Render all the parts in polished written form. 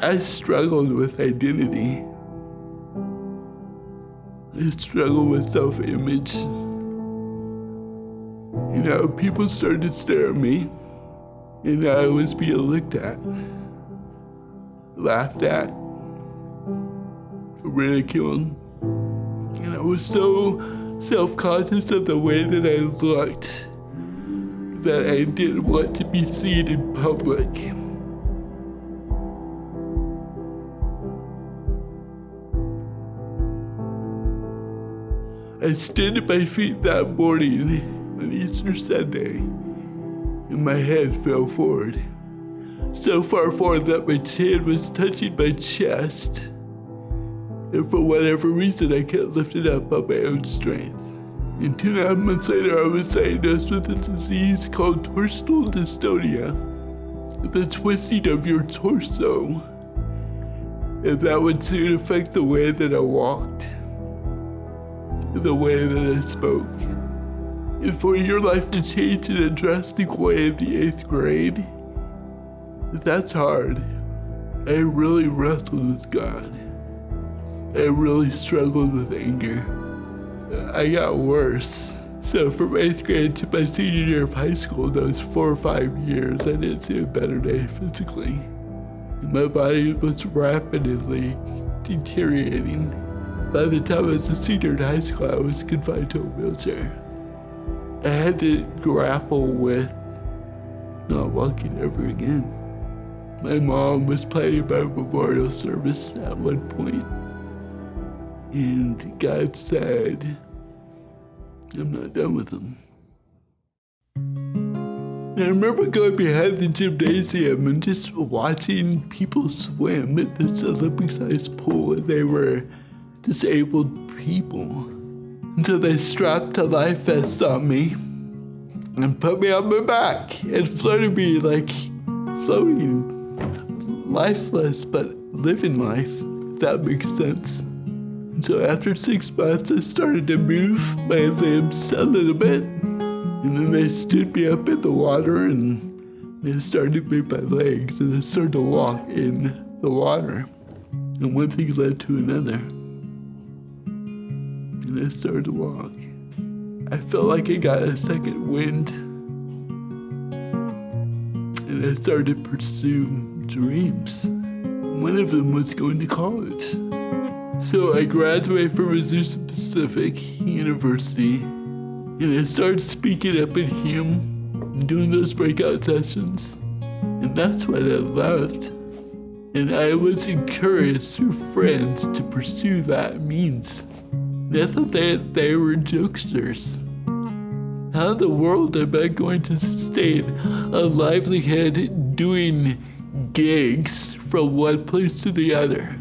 I struggled with identity. I struggled with self-image. You know, people started to stare at me, and I was being looked at, laughed at, ridiculed. And I was so self-conscious of the way that I looked that I didn't want to be seen in public. I stood at my feet that morning on Easter Sunday, and my head fell forward. So far forward that my chin was touching my chest. And for whatever reason, I can't lift it up on my own strength. And 2.5 months later, I was diagnosed with a disease called torsional dystonia, the twisting of your torso. And that would soon affect the way that I walked, the way that I spoke. And for your life to change in a drastic way in the 8th grade, that's hard. I really wrestled with God. I really struggled with anger. I got worse. So from 8th grade to my senior year of high school, those 4 or 5 years, I didn't see a better day physically. My body was rapidly deteriorating. By the time I was a senior in high school, I was confined to a wheelchair. I had to grapple with not walking ever again. My mom was planning my memorial service at one point, and God said, I'm not done with him. And I remember going behind the gymnasium and just watching people swim at this Olympic-sized pool, and they were disabled people. Until they strapped a life vest on me and put me on my back and floated me like floating, lifeless but living life, if that makes sense. And so after 6 months, I started to move my limbs a little bit. And then they stood me up in the water and they started to move my legs and I started to walk in the water. And one thing led to another. And I started to walk. I felt like I got a second wind. And I started to pursue dreams. One of them was going to college. So I graduated from Azusa Pacific University, and I started speaking up in Hume and doing those breakout sessions. And that's what I loved. And I was encouraged through friends to pursue that means. And I thought they were jokesters. How in the world am I going to sustain a livelihood doing gigs from one place to the other?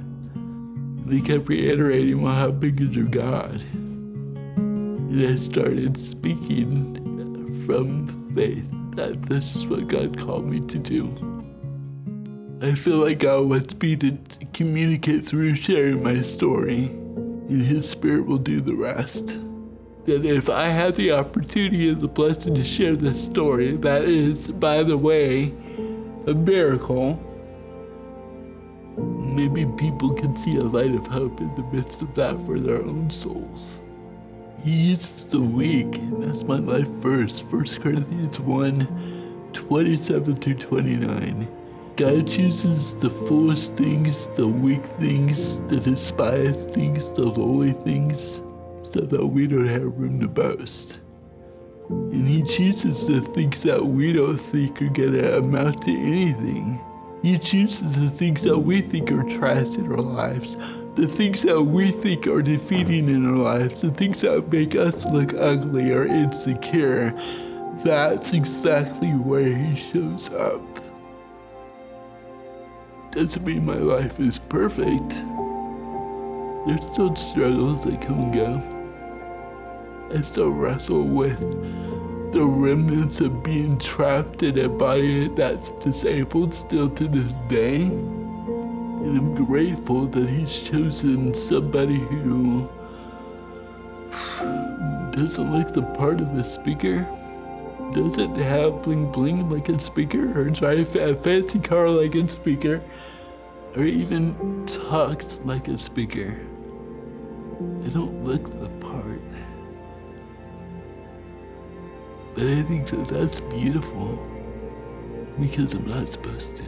They kept reiterating, well, how big is your God? And I started speaking from faith that this is what God called me to do. I feel like God wants me to communicate through sharing my story, and His Spirit will do the rest. That if I have the opportunity and the blessing to share this story, that is, by the way, a miracle, maybe people can see a light of hope in the midst of that for their own souls. He uses the weak, and that's my life verse, 1 Corinthians 1:27-29. God chooses the foolish things, the weak things, the despised things, the lowly things, so that we don't have room to boast. And He chooses the things that we don't think are gonna amount to anything. He chooses the things that we think are trash in our lives, the things that we think are defeating in our lives, the things that make us look ugly or insecure. That's exactly where He shows up. Doesn't mean my life is perfect. There's still struggles that come and go. I still wrestle with the remnants of being trapped in a body that's disabled still to this day. And I'm grateful that He's chosen somebody who doesn't look the part of a speaker, doesn't have bling bling like a speaker, or drive a fancy car like a speaker, or even talks like a speaker. I don't look the part. But I think that that's beautiful because I'm not supposed to.